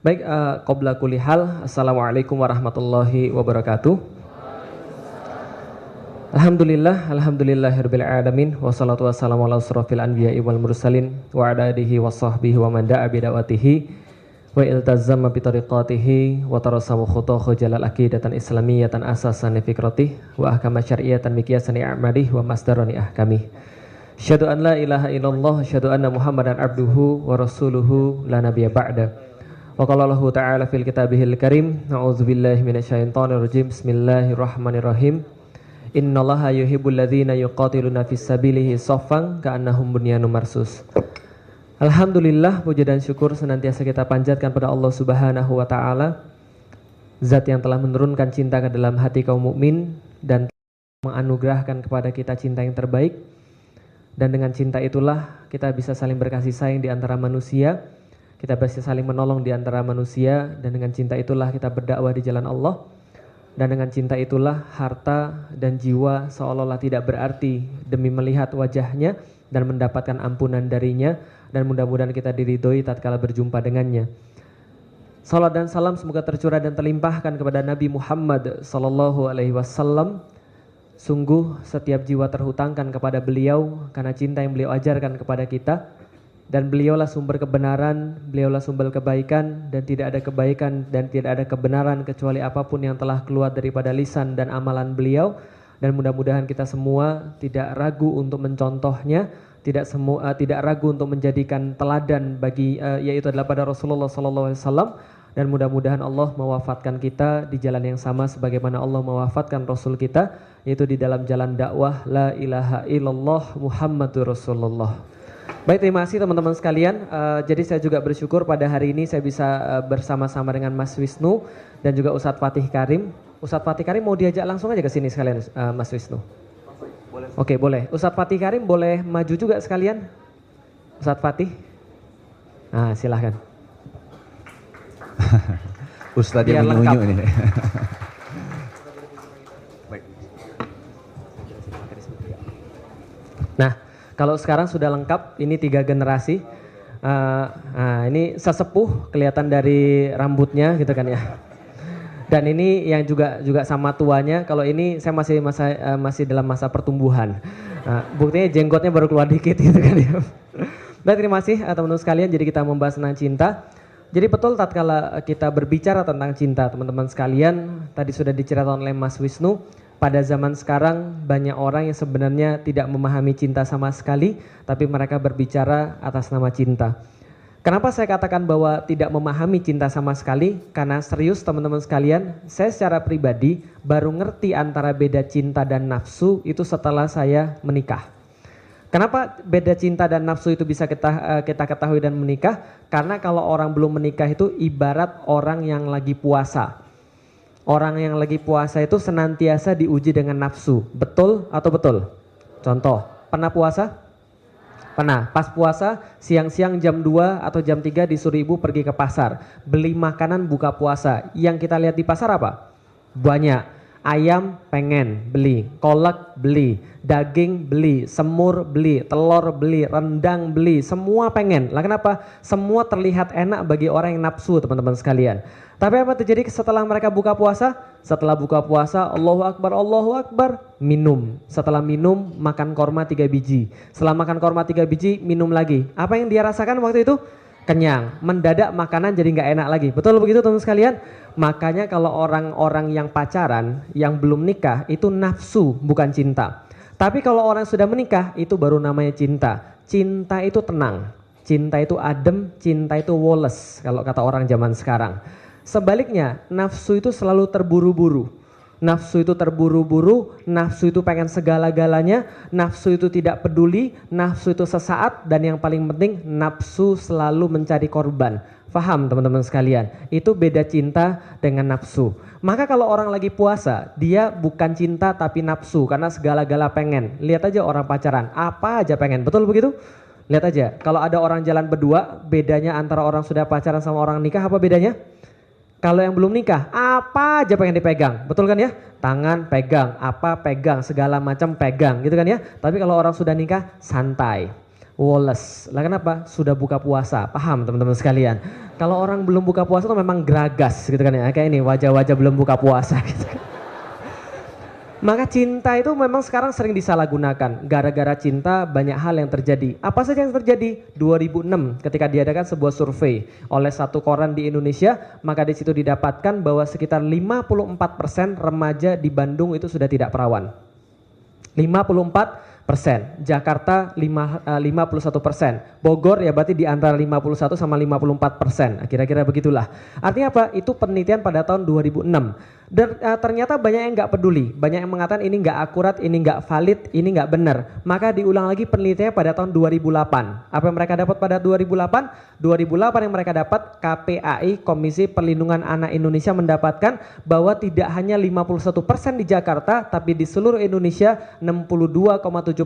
Baik, qabla kulli hal, Assalamualaikum warahmatullahi wabarakatuh. Alhamdulillahirabbil alamin, wassalatu wassalamu ala asrofil anbiya'i wal mursalin wa ala alihi wa sahbihi wa man da'a bi da'watihi wa iltazama bi tariqatihi wa tarasamu khutahu jalal aqidatan islamiyatan asasan fikrati wa ahkama syar'iyatan miqyasan i'amali wa masdarani ahkami. Asyhadu an la ilaha illallah, asyhadu anna Muhammadan abduhu wa rasuluhu la nabiyya ba'da. Wa qala Allahu ta'ala fil kitabihil karim, a'udzubillahi minasyaitonir rajim. Bismillahirrahmanirrahim. Innallaha yuhibbul ladzina yuqatiluna fis sabilihi shaffan ka'annahum bunyanun marsus. Alhamdulillah, puji dan syukur senantiasa kita panjatkan pada Allah Subhanahu wa taala, zat yang telah menurunkan cinta ke dalam hati kaum mukmin dan menganugerahkan kepada kita cinta yang terbaik. Dan dengan cinta itulah kita bisa saling berkasih sayang di antara manusia. Kita bisa saling menolong di antara manusia, dan dengan cinta itulah kita berdakwah di jalan Allah. Dan dengan cinta itulah harta dan jiwa seolah-olah tidak berarti demi melihat wajahnya dan mendapatkan ampunan darinya, dan mudah-mudahan kita diridhoi tatkala berjumpa dengannya. Salat dan salam semoga tercurah dan terlimpahkan kepada Nabi Muhammad sallallahu alaihi wasallam. Sungguh setiap jiwa terhutangkan kepada beliau karena cinta yang beliau ajarkan kepada kita. Dan beliaulah sumber kebenaran, beliaulah sumber kebaikan, dan tidak ada kebaikan dan tidak ada kebenaran kecuali apapun yang telah keluar daripada lisan dan amalan beliau. Dan mudah-mudahan kita semua tidak ragu untuk mencontohnya, tidak ragu untuk menjadikan teladan bagi yaitu adalah pada Rasulullah SAW. Dan mudah-mudahan Allah mewafatkan kita di jalan yang sama sebagaimana Allah mewafatkan Rasul kita, yaitu di dalam jalan dakwah la ilaha illallah Muhammadur Rasulullah. Baik, terima kasih teman-teman sekalian. Jadi saya juga bersyukur pada hari ini saya bisa bersama-sama dengan Mas Wisnu dan juga Ustadz Fatih Karim. Ustadz Fatih Karim mau diajak langsung aja ke sini sekalian, Mas Wisnu. Boleh. Oke, boleh. Ustadz Fatih Karim boleh maju juga sekalian. Ustadz Fatih. Nah, silahkan. Ustadz yang unyu-unyu ini. Nah, kalau sekarang sudah lengkap, ini 3 generasi. Ini sesepuh kelihatan dari rambutnya gitu kan ya. Dan ini yang juga sama tuanya. Kalau ini saya masih dalam masa pertumbuhan. Buktinya jenggotnya baru keluar dikit gitu kan ya. Baik, terima kasih teman-teman sekalian. Jadi kita membahas tentang cinta. Jadi betul tatkala kita berbicara tentang cinta, teman-teman sekalian, tadi sudah diceritakan oleh Mas Wisnu. Pada zaman sekarang banyak orang yang sebenarnya tidak memahami cinta sama sekali, tapi mereka berbicara atas nama cinta. Kenapa saya katakan bahwa tidak memahami cinta sama sekali? Karena serius teman-teman sekalian, saya secara pribadi baru ngerti antara beda cinta dan nafsu itu setelah saya menikah. Kenapa beda cinta dan nafsu itu bisa kita ketahui dan menikah? Karena kalau orang belum menikah itu ibarat orang yang lagi puasa. Orang yang lagi puasa itu senantiasa diuji dengan nafsu. Betul atau betul? Contoh, pernah puasa? Pernah. Pas puasa, siang-siang jam 2 atau jam 3 disuruh ibu pergi ke pasar. Beli makanan buka puasa. Yang kita lihat di pasar apa? Banyak. Ayam pengen beli, kolak beli, daging beli, semur beli, telur beli, rendang beli, semua pengen. Lah kenapa? Semua terlihat enak bagi orang yang nafsu, teman-teman sekalian. Tapi apa terjadi setelah mereka buka puasa? Setelah buka puasa, Allahu Akbar, minum. Setelah minum, makan korma 3 biji. Setelah makan korma 3 biji, minum lagi. Apa yang dia rasakan waktu itu? Kenyang. Mendadak makanan jadi nggak enak lagi. Betul begitu teman-teman sekalian? Makanya kalau orang-orang yang pacaran, yang belum nikah, itu nafsu bukan cinta. Tapi kalau orang sudah menikah, itu baru namanya cinta. Cinta itu tenang, cinta itu adem, cinta itu woles kalau kata orang zaman sekarang. Sebaliknya, nafsu itu selalu terburu-buru. Nafsu itu terburu-buru, nafsu itu pengen segala-galanya, nafsu itu tidak peduli, nafsu itu sesaat, dan yang paling penting nafsu selalu mencari korban. Faham teman-teman sekalian? Itu beda cinta dengan nafsu. Maka kalau orang lagi puasa, dia bukan cinta tapi nafsu karena segala-gala pengen. Lihat aja orang pacaran, apa aja pengen, betul begitu? Lihat aja, kalau ada orang jalan berdua, bedanya antara orang sudah pacaran sama orang nikah apa bedanya? Kalau yang belum nikah, apa aja pengen dipegang, betul kan ya? Tangan pegang, apa pegang, segala macam pegang gitu kan ya. Tapi kalau orang sudah nikah, santai. Woles. Lah kenapa? Sudah buka puasa. Paham teman-teman sekalian? Kalau orang belum buka puasa tuh memang geragas gitu kan ya. Kayak ini wajah-wajah belum buka puasa gitu kan. Maka cinta itu memang sekarang sering disalahgunakan. Gara-gara cinta banyak hal yang terjadi. Apa saja yang terjadi? 2006 ketika diadakan sebuah survei oleh satu koran di Indonesia, maka di situ didapatkan bahwa sekitar 54% remaja di Bandung itu sudah tidak perawan. 54%, Jakarta 51%, Bogor ya berarti di antara 51 sama 54%, kira-kira begitulah. Artinya apa? Itu penelitian pada tahun 2006. Dan ternyata banyak yang nggak peduli, banyak yang mengatakan ini nggak akurat, ini nggak valid, ini nggak benar. Maka diulang lagi penelitiannya pada tahun 2008. Apa yang mereka dapat pada 2008? 2008 yang mereka dapat, KPAI, Komisi Perlindungan Anak Indonesia mendapatkan bahwa tidak hanya 51% di Jakarta, tapi di seluruh Indonesia 62,7%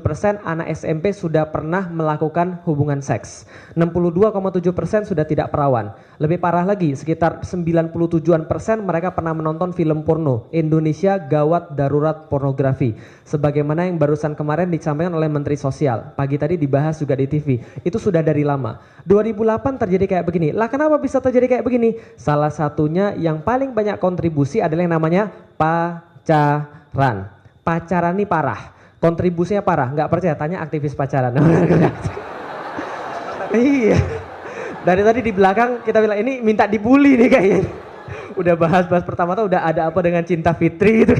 anak SMP sudah pernah melakukan hubungan seks. 62,7% sudah tidak perawan. Lebih parah lagi, sekitar 97% mereka pernah menonton film porno. Indonesia gawat darurat pornografi. Sebagaimana yang barusan kemarin disampaikan oleh Menteri Sosial. Pagi tadi dibahas juga di TV. Itu sudah dari lama. 2008 terjadi kayak begini. Lah kenapa bisa terjadi kayak begini? Salah satunya yang paling banyak kontribusi adalah yang namanya pacaran. Pacaran ini parah. Kontribusinya parah. Nggak percaya? Tanya aktivis pacaran. Iya. Dari tadi di belakang kita bilang ini minta dibully nih kayaknya. Udah bahas-bahas pertama tuh udah ada apa dengan Cinta Fitri gitu.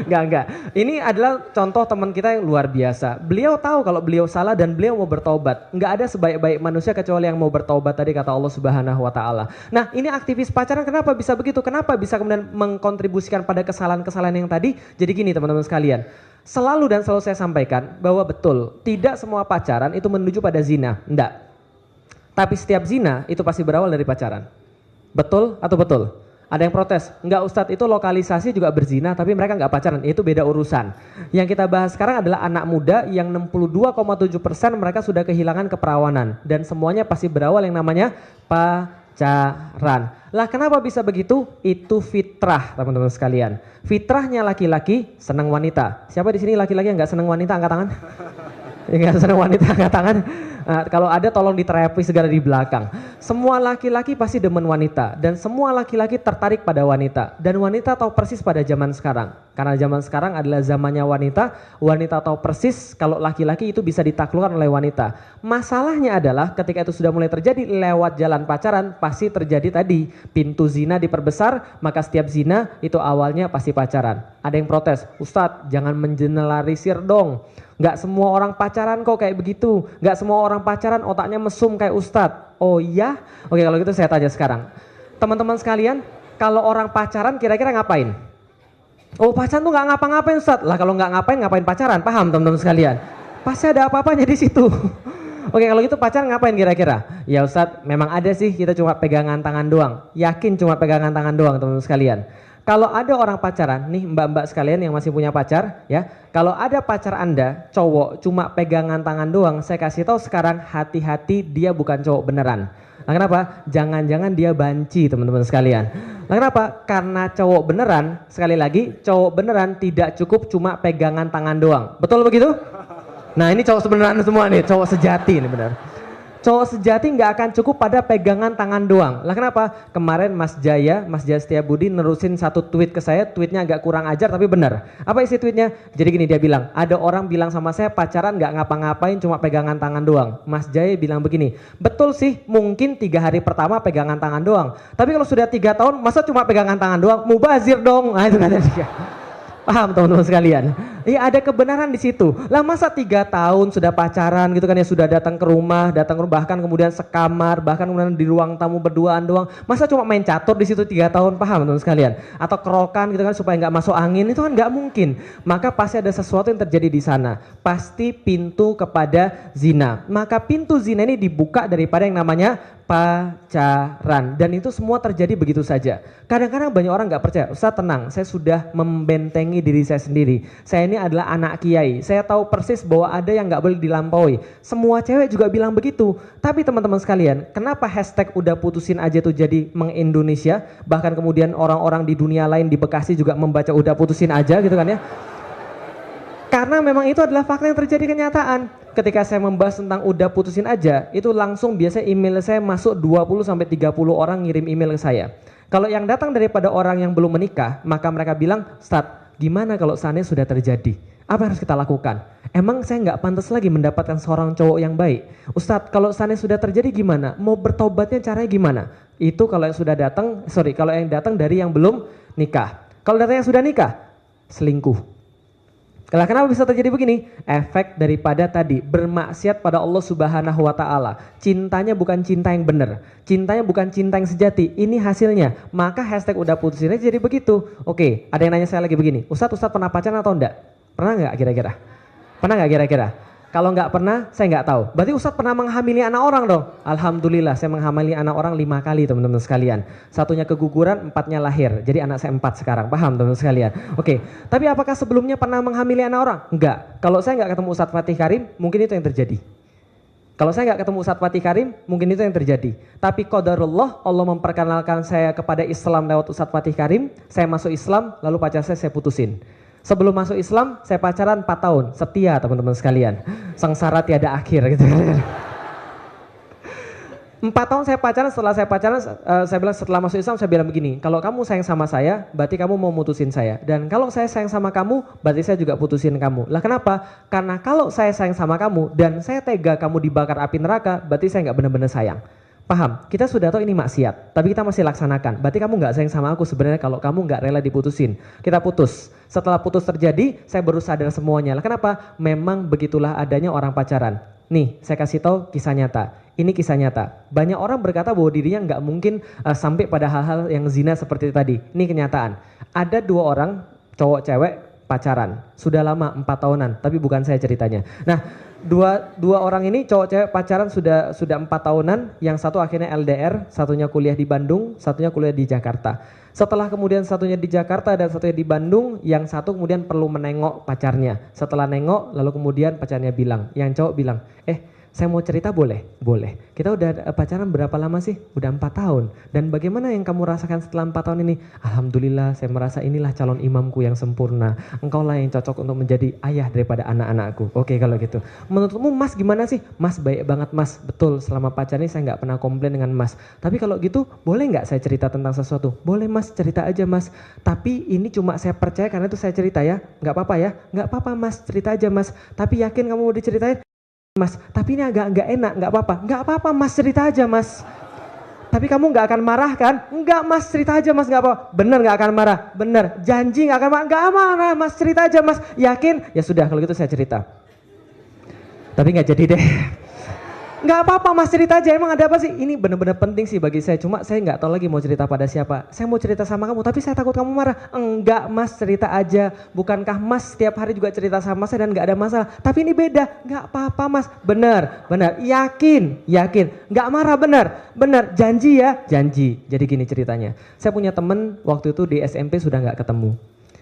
Enggak. Ini adalah contoh teman kita yang luar biasa. Beliau tahu kalau beliau salah dan beliau mau bertobat. Enggak ada sebaik-baik manusia kecuali yang mau bertobat tadi kata Allah Subhanahu wa taala. Nah, ini aktivis pacaran kenapa bisa begitu? Kenapa bisa kemudian mengkontribusikan pada kesalahan-kesalahan yang tadi? Jadi gini teman-teman sekalian. Selalu dan selalu saya sampaikan bahwa betul, tidak semua pacaran itu menuju pada zina. Enggak. Tapi setiap zina itu pasti berawal dari pacaran. Betul atau betul? Ada yang protes, enggak Ustadz itu lokalisasi juga berzina tapi mereka enggak pacaran, itu beda urusan. Yang kita bahas sekarang adalah anak muda yang 62,7% mereka sudah kehilangan keperawanan. Dan semuanya pasti berawal yang namanya pacaran. Lah kenapa bisa begitu? Itu fitrah teman-teman sekalian. Fitrahnya laki-laki senang wanita. Siapa di sini laki-laki yang enggak senang wanita angkat tangan? Enggak senang wanita angkat tangan. Nah, kalau ada tolong diterapi segera di belakang. Semua laki-laki pasti demen wanita dan semua laki-laki tertarik pada wanita dan wanita tahu persis pada zaman sekarang. Karena zaman sekarang adalah zamannya wanita, wanita tahu persis kalau laki-laki itu bisa ditaklukkan oleh wanita. Masalahnya adalah ketika itu sudah mulai terjadi lewat jalan pacaran pasti terjadi tadi pintu zina diperbesar, maka setiap zina itu awalnya pasti pacaran. Ada yang protes, Ustadz jangan mengeneralisir dong. Nggak semua orang pacaran kok kayak begitu. Nggak semua orang pacaran otaknya mesum kayak Ustadz. Oh iya? Oke kalau gitu saya tanya sekarang. Teman-teman sekalian, kalau orang pacaran kira-kira ngapain? Oh pacaran tuh nggak ngapa-ngapain Ustadz. Lah kalau nggak ngapain pacaran? Paham teman-teman sekalian? Pasti ada apa-apanya di situ. Oke kalau gitu pacaran ngapain kira-kira? Ya Ustadz memang ada sih, kita cuma pegangan tangan doang. Yakin cuma pegangan tangan doang teman-teman sekalian. Kalau ada orang pacaran, nih mbak-mbak sekalian yang masih punya pacar ya, kalau ada pacar Anda cowok cuma pegangan tangan doang, saya kasih tahu sekarang hati-hati dia bukan cowok beneran. Nah, kenapa? Jangan-jangan dia banci teman-teman sekalian. Nah, kenapa? Karena cowok beneran, sekali lagi cowok beneran tidak cukup cuma pegangan tangan doang. Betul begitu? Nah ini cowok sebenarnya semua nih, cowok sejati nih benar. Cowok sejati nggak akan cukup pada pegangan tangan doang. Lah kenapa? Kemarin Mas Jaya Setiabudi nerusin satu tweet ke saya, tweetnya agak kurang ajar tapi benar. Apa isi tweetnya? Jadi gini dia bilang, ada orang bilang sama saya pacaran nggak ngapa-ngapain cuma pegangan tangan doang. Mas Jaya bilang begini, betul sih mungkin 3 hari pertama pegangan tangan doang. Tapi kalau sudah 3 tahun masa cuma pegangan tangan doang? Mubazir dong. Nah itu kata dia. Paham teman-teman sekalian? Iya ada kebenaran di situ. Lah masa 3 tahun sudah pacaran gitu kan ya, sudah datang ke rumah bahkan kemudian sekamar, bahkan kemudian di ruang tamu berduaan doang. Masa cuma main catur di situ 3 tahun, paham teman-teman sekalian? Atau kerokan gitu kan supaya nggak masuk angin, itu kan nggak mungkin. Maka pasti ada sesuatu yang terjadi di sana. Pasti pintu kepada zina. Maka pintu zina ini dibuka daripada yang namanya pacaran, dan itu semua terjadi begitu saja. Kadang-kadang banyak orang nggak percaya, Ustaz tenang, saya sudah membentengi diri saya sendiri. Saya ini adalah anak kiai, saya tahu persis bahwa ada yang nggak boleh dilampaui. Semua cewek juga bilang begitu. Tapi teman-teman sekalian, kenapa hashtag udah putusin aja tuh jadi meng-Indonesia? Bahkan kemudian orang-orang di dunia lain di Bekasi juga membaca udah putusin aja gitu kan ya. Karena memang itu adalah fakta yang terjadi kenyataan. ketika saya membahas tentang udah putusin aja, itu langsung biasanya email saya masuk 20-30 orang ngirim email ke saya. Kalau yang datang daripada orang yang belum menikah, maka mereka bilang, Ustadz, gimana kalau seandainya sudah terjadi? Apa yang harus kita lakukan? Emang saya nggak pantas lagi mendapatkan seorang cowok yang baik? Ustadz, kalau seandainya sudah terjadi gimana? Mau bertobatnya caranya gimana? Itu kalau yang sudah datang, kalau yang datang dari yang belum nikah. Kalau datang yang sudah nikah, selingkuh. Kalau kenapa bisa terjadi begini? Efek daripada tadi bermaksiat pada Allah Subhanahu wa taala. Cintanya bukan cinta yang benar. Cintanya bukan cinta yang sejati. Ini hasilnya. Maka hashtag udah putusin aja jadi begitu. Oke, ada yang nanya saya lagi begini. Ustadz pernah pacaran atau enggak? Pernah enggak kira-kira? Pernah enggak kira-kira? Kalau enggak pernah, saya enggak tahu. Berarti Ustadz pernah menghamili anak orang dong? Alhamdulillah, saya menghamili anak orang 5 kali teman-teman sekalian. Satunya keguguran, 4-nya lahir. Jadi anak saya 4 sekarang, paham teman-teman sekalian? Oke, tapi apakah sebelumnya pernah menghamili anak orang? Enggak. Kalau saya enggak ketemu Ustadz Fatih Karim, mungkin itu yang terjadi. Kalau saya enggak ketemu Ustadz Fatih Karim, mungkin itu yang terjadi. Tapi qadarullah, Allah memperkenalkan saya kepada Islam lewat Ustadz Fatih Karim. Saya masuk Islam, lalu pacar saya putusin. Sebelum masuk Islam, saya pacaran 4 tahun, setia teman-teman sekalian. Sengsara tiada akhir gitu. 4 tahun saya pacaran, saya bilang setelah masuk Islam, saya bilang begini, kalau kamu sayang sama saya, berarti kamu mau mutusin saya. Dan kalau saya sayang sama kamu, berarti saya juga putusin kamu. Lah kenapa? Karena kalau saya sayang sama kamu, dan saya tega kamu dibakar api neraka, berarti saya nggak benar-benar sayang. Paham? Kita sudah tahu ini maksiat, tapi kita masih laksanakan. Berarti kamu nggak sayang sama aku sebenarnya kalau kamu nggak rela diputusin. Kita putus. Setelah putus terjadi, saya baru sadar semuanya. Lah kenapa? Memang begitulah adanya orang pacaran. Nih, saya kasih tahu kisah nyata. Ini kisah nyata. Banyak orang berkata bahwa dirinya nggak mungkin sampai pada hal-hal yang zina seperti tadi. Ini kenyataan. Ada 2 orang, cowok cewek, pacaran. Sudah lama, 4 tahunan, tapi bukan saya ceritanya. Nah, dua orang ini cowok cewek pacaran sudah 4 tahunan, yang satu akhirnya LDR, satunya kuliah di Bandung, satunya kuliah di Jakarta. Setelah kemudian satunya di Jakarta dan satunya di Bandung, yang satu kemudian perlu menengok pacarnya. Setelah nengok, lalu kemudian pacarnya bilang, yang cowok bilang, saya mau cerita boleh? Boleh. Kita udah pacaran berapa lama sih? Udah 4 tahun. Dan bagaimana yang kamu rasakan setelah 4 tahun ini? Alhamdulillah, saya merasa inilah calon imamku yang sempurna. Engkaulah yang cocok untuk menjadi ayah daripada anak-anakku. Oke kalau gitu. Menurutmu Mas gimana sih? Mas baik banget Mas. Betul, selama pacaran ini saya nggak pernah komplain dengan Mas. Tapi kalau gitu, boleh nggak saya cerita tentang sesuatu? Boleh Mas, cerita aja Mas. Tapi ini cuma saya percaya karena itu saya cerita ya. Nggak apa-apa ya? Nggak apa-apa Mas, cerita aja Mas. Tapi yakin kamu mau diceritain? Mas, tapi ini agak nggak enak, nggak apa-apa Mas, cerita aja Mas. Tapi kamu nggak akan marah kan? Enggak Mas, cerita aja Mas, nggak apa-apa. Bener nggak akan marah? Bener. Janji nggak akan marah? Nggak marah Mas, cerita aja Mas. Yakin? Ya sudah kalau gitu saya cerita. Tapi nggak jadi deh. Nggak apa-apa Mas, cerita aja, emang ada apa sih? Ini benar-benar penting sih bagi saya, cuma saya nggak tahu lagi mau cerita pada siapa. Saya mau cerita sama kamu, tapi saya takut kamu marah. Enggak Mas, cerita aja. Bukankah Mas setiap hari juga cerita sama saya dan nggak ada masalah? Tapi ini beda, nggak apa-apa Mas. Benar, yakin. Nggak marah, benar. Janji ya, janji. Jadi gini ceritanya. Saya punya temen waktu itu di SMP sudah nggak ketemu.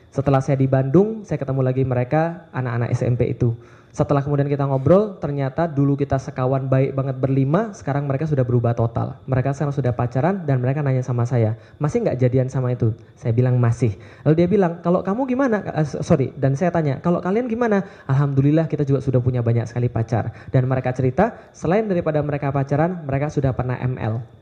Setelah saya di Bandung, saya ketemu lagi mereka, anak-anak SMP itu. Setelah kemudian kita ngobrol, ternyata dulu kita sekawan baik banget berlima, sekarang mereka sudah berubah total. Mereka sekarang sudah pacaran dan mereka nanya sama saya, masih nggak jadian sama itu? Saya bilang masih. Lalu dia bilang, kalau kamu gimana? Dan saya tanya, kalau kalian gimana? Alhamdulillah kita juga sudah punya banyak sekali pacar. Dan mereka cerita, selain daripada mereka pacaran, mereka sudah pernah ML.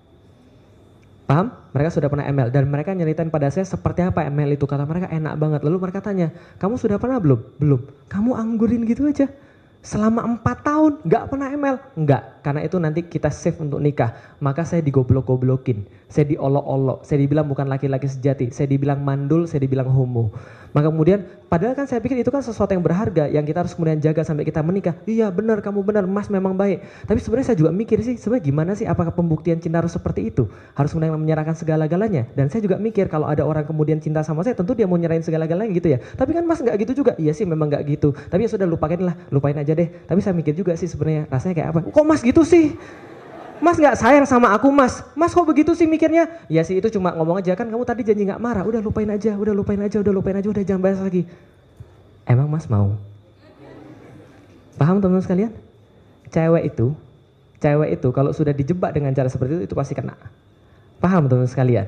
Paham? Mereka sudah pernah ML dan mereka nyeritain pada saya seperti apa ML itu. Kata mereka enak banget. Lalu mereka tanya, kamu sudah pernah belum? Belum. Kamu anggurin gitu aja? Selama 4 tahun gak pernah ML? Enggak, karena itu nanti kita save untuk nikah. Maka saya digoblok-goblokin, saya diolok-olok, saya dibilang bukan laki-laki sejati, saya dibilang mandul, saya dibilang homo. Maka kemudian, padahal kan saya pikir itu kan sesuatu yang berharga yang kita harus kemudian jaga sampai kita menikah. Iya benar, kamu benar, Mas memang baik. Tapi sebenarnya saya juga mikir sih, sebenarnya gimana sih, apakah pembuktian cinta harus seperti itu? Harus kemudian menyerahkan segala-galanya. Dan saya juga mikir kalau ada orang kemudian cinta sama saya, tentu dia mau nyerahin segala-galanya gitu ya. Tapi kan Mas nggak gitu juga. Iya sih memang nggak gitu. Tapi ya sudah lupain aja deh. Tapi saya mikir juga sih sebenarnya rasanya kayak apa? Kok Mas gitu sih? Mas nggak sayang sama aku Mas? Mas kok begitu sih mikirnya? Ya sih itu cuma ngomong aja kan, kamu tadi janji nggak marah. Udah lupain aja, udah jangan bahas lagi. Emang Mas mau? Paham teman-teman sekalian? Cewek itu kalau sudah dijebak dengan cara seperti itu pasti kena. Paham teman-teman sekalian?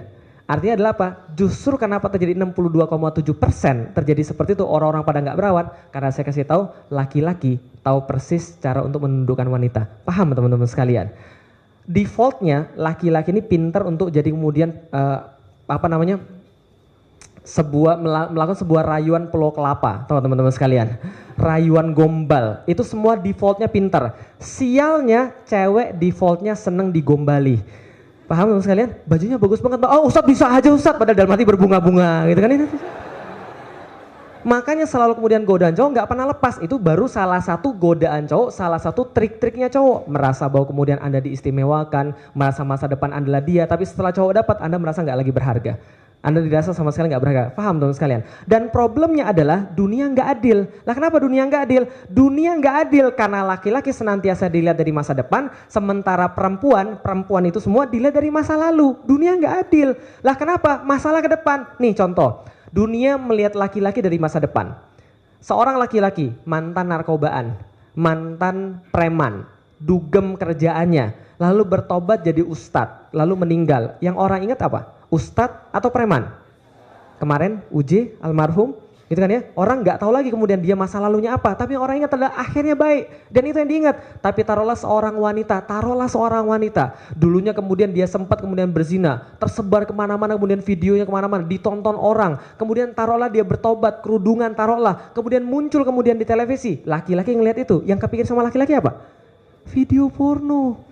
Artinya adalah apa? Justru kenapa terjadi 62,7% terjadi seperti itu, orang-orang pada nggak berawat, karena saya kasih tahu laki-laki tahu persis cara untuk menundukkan wanita. Paham teman-teman sekalian? Defaultnya laki-laki ini pintar untuk jadi kemudian melakukan sebuah rayuan pulau kelapa, teman-teman sekalian. Rayuan gombal, itu semua defaultnya pintar. Sialnya cewek defaultnya seneng digombali. Paham teman-teman sekalian? Bajunya bagus banget, oh Ustadz bisa aja Ustadz, padahal dalam hati berbunga-bunga gitu kan. Makanya selalu kemudian godaan cowok nggak pernah lepas. Itu baru salah satu godaan cowok, salah satu trik-triknya cowok. Merasa bahwa kemudian Anda diistimewakan, merasa masa depan Anda adalah dia, tapi setelah cowok dapat Anda merasa nggak lagi berharga. Anda dirasa sama sekali nggak berharga. Paham teman sekalian? Dan problemnya adalah dunia nggak adil. Lah kenapa dunia nggak adil? Dunia nggak adil karena laki-laki senantiasa dilihat dari masa depan, sementara perempuan itu semua dilihat dari masa lalu. Dunia nggak adil. Lah kenapa? Masalah ke depan. Nih contoh. Dunia melihat laki-laki dari masa depan. Seorang laki-laki mantan narkobaan, mantan preman, dugem kerjaannya, lalu bertobat jadi ustadz, lalu meninggal. Yang orang ingat apa? Ustadz atau preman? Kemarin UJ almarhum, gitu kan ya. Orang nggak tahu lagi kemudian dia masa lalunya apa, tapi yang orang ingat adalah akhirnya baik, dan itu yang diingat. Tapi taruhlah seorang wanita, dulunya kemudian dia sempat kemudian berzina, tersebar kemana-mana, kemudian videonya kemana-mana, ditonton orang, kemudian taruhlah dia bertobat, kerudungan taruhlah, kemudian muncul kemudian di televisi, laki-laki ngelihat itu, yang kepikir sama laki-laki apa? Video porno.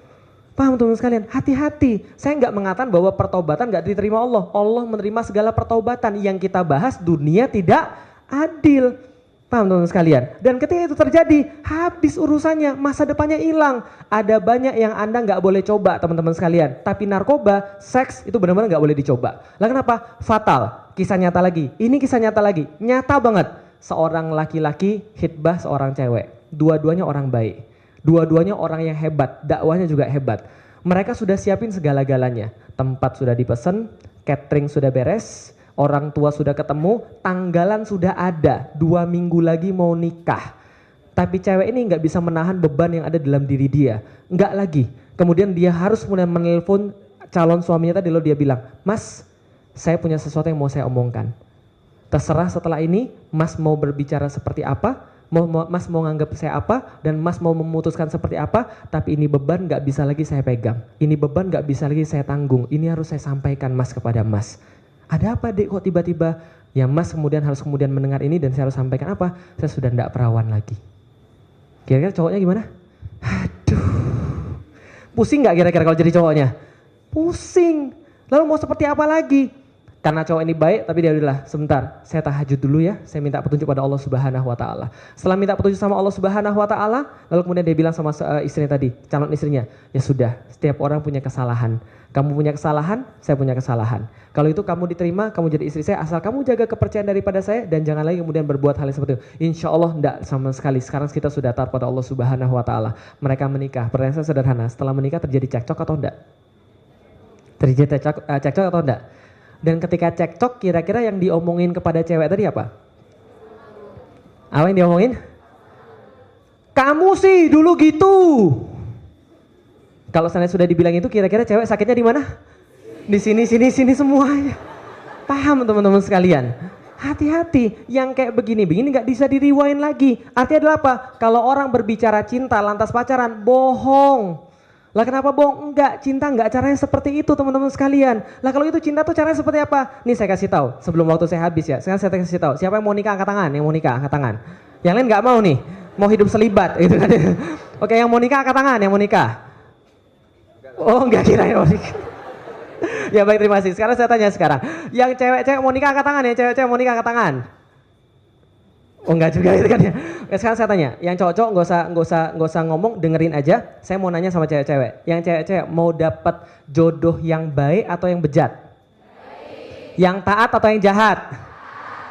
Paham teman-teman sekalian? Hati-hati. Saya nggak mengatakan bahwa pertobatan nggak diterima Allah. Allah menerima segala pertobatan. Yang kita bahas dunia tidak adil. Paham teman-teman sekalian? Dan ketika itu terjadi, habis urusannya, masa depannya hilang. Ada banyak yang Anda nggak boleh coba teman-teman sekalian. Tapi narkoba, seks itu benar-benar nggak boleh dicoba. Lah kenapa? Fatal. Kisah nyata lagi. Ini kisah nyata lagi. Nyata banget. Seorang laki-laki hitbah seorang cewek. Dua-duanya orang baik. Dua-duanya orang yang hebat, dakwahnya juga hebat. Mereka sudah siapin segala-galanya. Tempat sudah dipesan, catering sudah beres, orang tua sudah ketemu, tanggalan sudah ada, 2 minggu lagi mau nikah. Tapi cewek ini nggak bisa menahan beban yang ada dalam diri dia. Nggak lagi. Kemudian dia harus kemudian menelpon calon suaminya tadi, lalu dia bilang, Mas, saya punya sesuatu yang mau saya omongkan. Terserah setelah ini, Mas mau berbicara seperti apa, Mas mau nganggap saya apa, dan Mas mau memutuskan seperti apa, tapi ini beban gak bisa lagi saya pegang. Ini beban gak bisa lagi saya tanggung. Ini harus saya sampaikan Mas kepada Mas. Ada apa dek kok tiba-tiba? Ya Mas kemudian harus mendengar ini dan saya harus sampaikan apa? Saya sudah tidak perawan lagi. Kira-kira cowoknya gimana? Aduh. Pusing gak kira-kira kalau jadi cowoknya? Pusing. Lalu mau seperti apa lagi? Karena cowok ini baik, tapi dia bilang, sebentar, saya tahajud dulu ya, saya minta petunjuk pada Allah Subhanahu wa Ta'ala. Setelah minta petunjuk sama Allah Subhanahu wa Ta'ala, lalu kemudian dia bilang sama istrinya tadi, calon istrinya, ya sudah, setiap orang punya kesalahan. Kamu punya kesalahan, saya punya kesalahan. Kalau itu kamu diterima, kamu jadi istri saya, asal kamu jaga kepercayaan daripada saya, dan jangan lagi kemudian berbuat hal yang seperti itu. Insya Allah enggak sama sekali, sekarang kita sudah taat pada Allah Subhanahu wa Ta'ala. Mereka menikah, pertanyaan saya sederhana, setelah menikah terjadi cekcok atau enggak? Terjadi cekcok atau enggak? Dan ketika cekcok, kira-kira yang diomongin kepada cewek tadi apa? Apa yang diomongin? Kamu sih dulu gitu. Kalau saya sudah dibilang itu, kira-kira cewek sakitnya di mana? Di sini semuanya. Paham teman-teman sekalian? Hati-hati, yang kayak begini-begini nggak bisa diriwain lagi. Artinya adalah apa? Kalau orang berbicara cinta lantas pacaran, bohong. Lah kenapa bohong? Enggak, cinta enggak caranya seperti itu teman-teman sekalian. Lah kalau itu cinta tuh caranya seperti apa? Nih saya kasih tahu, sebelum waktu saya habis ya. Sekarang saya kasih tahu, siapa yang mau nikah angkat tangan? Yang mau nikah angkat tangan. Yang lain enggak mau nih, mau hidup selibat gitu kan. Oke, yang mau nikah angkat tangan, yang mau nikah. Oh enggak kirain mau nikah. Ya baik, terima kasih. Sekarang saya tanya sekarang. Yang cewek-cewek mau nikah angkat tangan ya, cewek-cewek mau nikah angkat tangan. Oh enggak juga gitu kan ya. Sekarang saya tanya, yang cowok-cowok nggak usah ngomong, dengerin aja. Saya mau nanya sama cewek-cewek. Yang cewek-cewek mau dapat jodoh yang baik atau yang bejat? Baik. Yang taat atau yang jahat?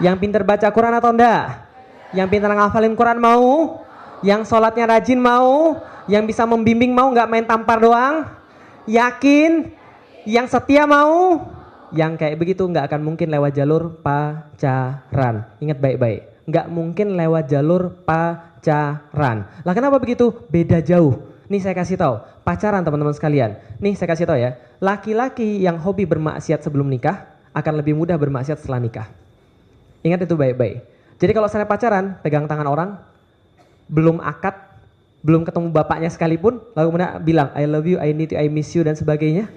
Yang pintar baca Quran atau enggak? Yang pintar ngafalin Quran mau? Yang sholatnya rajin mau? Yang bisa membimbing mau, nggak main tampar doang? Yakin? Yang setia mau? Yang kayak begitu nggak akan mungkin lewat jalur pacaran. Ingat baik-baik. Nggak mungkin lewat jalur pacaran. Lah kenapa begitu? Beda jauh. Nih saya kasih tahu, pacaran teman-teman sekalian. Nih saya kasih tahu ya, laki-laki yang hobi bermaksiat sebelum nikah akan lebih mudah bermaksiat setelah nikah. Ingat itu baik-baik. Jadi kalau saya pacaran, pegang tangan orang, belum akad, belum ketemu bapaknya sekalipun, lalu kemudian bilang, I love you, I need you, I miss you, dan sebagainya.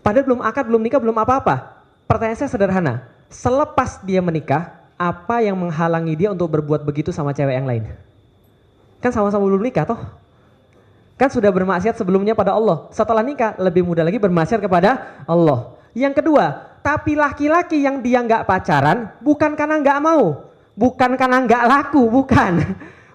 Padahal belum akad, belum nikah, belum apa-apa. Pertanyaan saya sederhana, selepas dia menikah, apa yang menghalangi dia untuk berbuat begitu sama cewek yang lain? Kan sama-sama belum nikah toh? Kan sudah bermaksiat sebelumnya pada Allah. Setelah nikah, lebih mudah lagi bermaksiat kepada Allah. Yang kedua, tapi laki-laki yang dia nggak pacaran, bukan karena nggak mau, bukan karena nggak laku, bukan.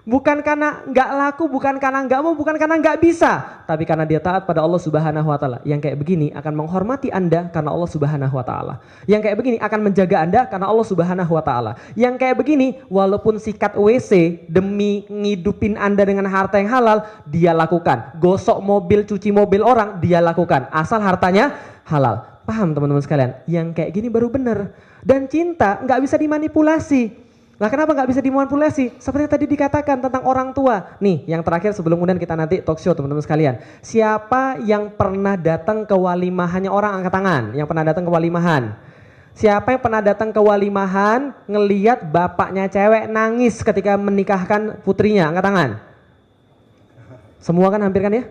Bukan karena nggak laku, bukan karena nggak mau, bukan karena nggak bisa, tapi karena dia taat pada Allah Subhanahu Wa Taala. Yang kayak begini akan menghormati Anda karena Allah Subhanahu Wa Taala. Yang kayak begini akan menjaga Anda karena Allah Subhanahu Wa Taala. Yang kayak begini, walaupun sikat WC demi ngidupin Anda dengan harta yang halal, dia lakukan. Gosok mobil, cuci mobil orang, dia lakukan. Asal hartanya halal. Paham teman-teman sekalian? Yang kayak gini baru benar. Dan cinta nggak bisa dimanipulasi. Lah kenapa nggak bisa dimanipulasi? Seperti tadi dikatakan tentang orang tua. Nih yang terakhir sebelum kemudian kita nanti talk show teman-teman sekalian. Siapa yang pernah datang ke walimahannya orang, angkat tangan. Yang pernah datang ke walimahan. Siapa yang pernah datang ke walimahan ngeliat bapaknya cewek nangis ketika menikahkan putrinya, angkat tangan. Semua kan hampir kan ya?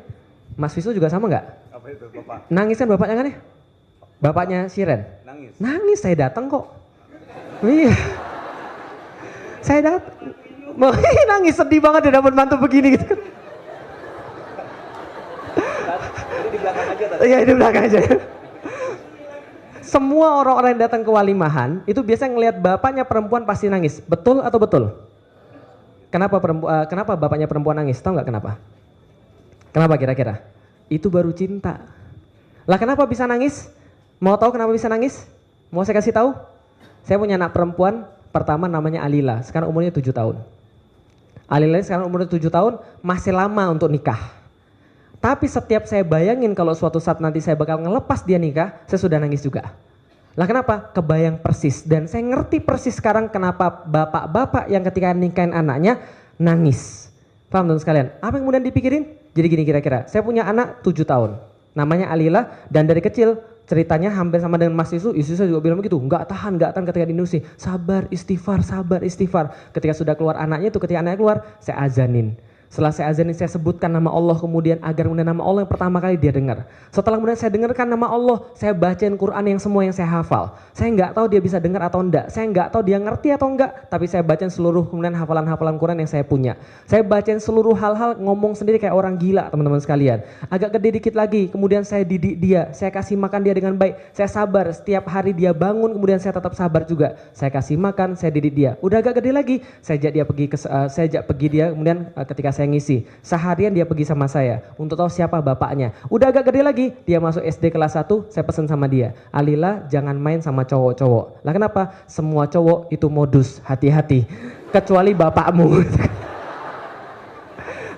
Mas Visu juga sama nggak? Apa itu Bapak? Nangis kan bapaknya kan ya? Bapaknya Siren. Nangis. Nangis, saya datang kok. Iya. Saya datang. Nangis, sedih banget dia dapat mantu begini gitu kan. Jadi di belakang aja tadi. Iya, di belakang aja. Semua orang-orang yang datang ke walimahan itu biasanya ngelihat bapaknya perempuan pasti nangis. Betul atau betul? Kenapa bapaknya perempuan nangis? Tahu nggak kenapa? Kenapa kira-kira? Itu baru cinta. Lah kenapa bisa nangis? Mau tahu kenapa bisa nangis? Mau saya kasih tahu? Saya punya anak perempuan, pertama namanya Alila, sekarang umurnya 7 tahun. Alila sekarang umurnya 7 tahun, masih lama untuk nikah. Tapi setiap saya bayangin kalau suatu saat nanti saya bakal ngelepas dia nikah, saya sudah nangis juga. Lah kenapa? Kebayang persis. Dan saya ngerti persis sekarang kenapa bapak-bapak yang ketika nikahin anaknya nangis. Paham teman sekalian? Apa yang kemudian dipikirin? Jadi gini kira-kira, saya punya anak 7 tahun, namanya Alila, dan dari kecil ceritanya hampir sama dengan Mas Isu saya juga bilang begitu, nggak tahan ketika di industri, sabar istighfar. Ketika sudah keluar anaknya itu, ketika anaknya keluar, saya azanin. Setelah saya azanin, saya sebutkan nama Allah kemudian agar kemudian nama Allah yang pertama kali dia dengar. Setelah kemudian saya dengarkan nama Allah, saya bacain Quran yang semua yang saya hafal. Saya nggak tahu dia bisa dengar atau enggak, saya nggak tahu dia ngerti atau enggak, tapi saya bacain seluruh kemudian hafalan-hafalan Quran yang saya punya. Saya bacain seluruh hal-hal, ngomong sendiri kayak orang gila teman-teman sekalian. Agak gede dikit lagi, kemudian saya didik dia, saya kasih makan dia dengan baik. Saya sabar, setiap hari dia bangun, kemudian saya tetap sabar juga. Saya kasih makan, saya didik dia. Udah agak gede lagi, saya ajak pergi dia, kemudian ketika saya ngisi, seharian dia pergi sama saya untuk tahu siapa bapaknya. Udah agak gede lagi, dia masuk SD kelas 1, saya pesan sama dia, Alila jangan main sama cowok-cowok. Lah kenapa? Semua cowok itu modus, hati-hati, kecuali bapakmu.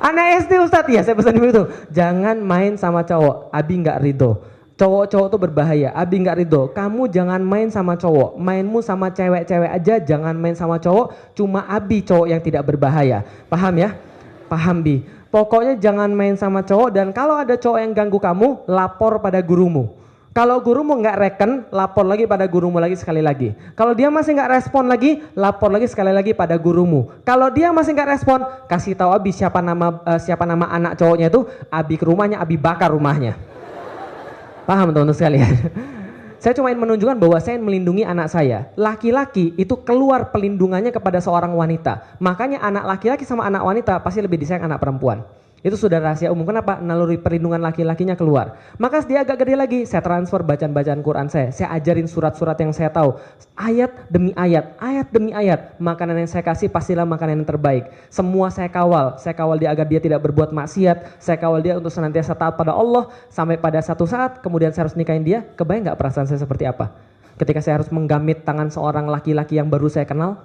Anak SD Ustadz, ya saya pesan begitu, jangan main sama cowok, Abi nggak ridho. Cowok-cowok tuh berbahaya, Abi nggak ridho. Kamu jangan main sama cowok, mainmu sama cewek-cewek aja, jangan main sama cowok. Cuma Abi cowok yang tidak berbahaya. Paham ya? Paham Bi. Pokoknya jangan main sama cowok, dan kalau ada cowok yang ganggu kamu, lapor pada gurumu. Kalau gurumu nggak reken, lapor lagi pada gurumu lagi sekali lagi. Kalau dia masih nggak respon lagi, lapor lagi sekali lagi pada gurumu. Kalau dia masih nggak respon, kasih tahu Abi siapa nama anak cowoknya itu, Abi ke rumahnya, Abi bakar rumahnya. Paham teman-teman sekalian? Saya cuma ingin menunjukkan bahwa saya ingin melindungi anak saya. Laki-laki itu keluar pelindungannya kepada seorang wanita. Makanya anak laki-laki sama anak wanita pasti lebih disayang anak perempuan. Itu sudah rahasia umum. Kenapa? Naluri perlindungan laki-lakinya keluar. Maka dia agak gede lagi, saya transfer bacaan-bacaan Quran saya ajarin surat-surat yang saya tahu. Ayat demi ayat. Makanan yang saya kasih pastilah makanan yang terbaik. Semua saya kawal dia agar dia tidak berbuat maksiat. Saya kawal dia untuk senantiasa taat pada Allah. Sampai pada satu saat, kemudian saya harus nikahin dia. Kebayang gak perasaan saya seperti apa? Ketika saya harus menggamit tangan seorang laki-laki yang baru saya kenal.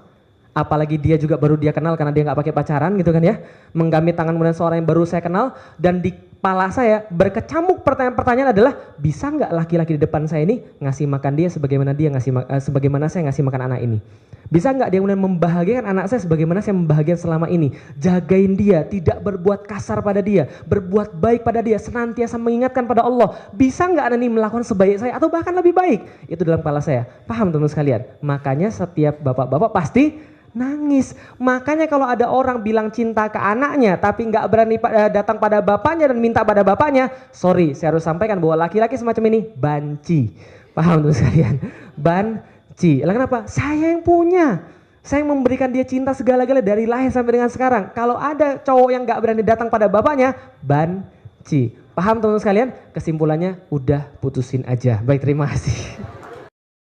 Apalagi dia juga baru dia kenal karena dia nggak pakai pacaran gitu kan ya, menggamit tangan kemudian seorang yang baru saya kenal, dan kepala saya berkecamuk pertanyaan-pertanyaan adalah, bisa nggak laki-laki di depan saya ini ngasih makan dia sebagaimana saya ngasih makan anak ini? Bisa nggak dia kemudian membahagiakan anak saya sebagaimana saya membahagiakan selama ini? Jagain dia, tidak berbuat kasar pada dia, berbuat baik pada dia, senantiasa mengingatkan pada Allah. Bisa nggak Anda ini melakukan sebaik saya atau bahkan lebih baik? Itu dalam kepala saya. Paham teman-teman sekalian? Makanya setiap bapak-bapak pasti nangis. Makanya kalau ada orang bilang cinta ke anaknya tapi nggak berani datang pada bapaknya dan minta pada bapaknya, sorry, saya harus sampaikan bahwa laki-laki semacam ini banci. Paham teman sekalian? Banci. Lah kenapa? Saya yang punya. Saya yang memberikan dia cinta segala-galanya dari lahir sampai dengan sekarang. Kalau ada cowok yang nggak berani datang pada bapaknya, banci. Paham teman-teman sekalian? Kesimpulannya udah putusin aja. Baik, terima kasih.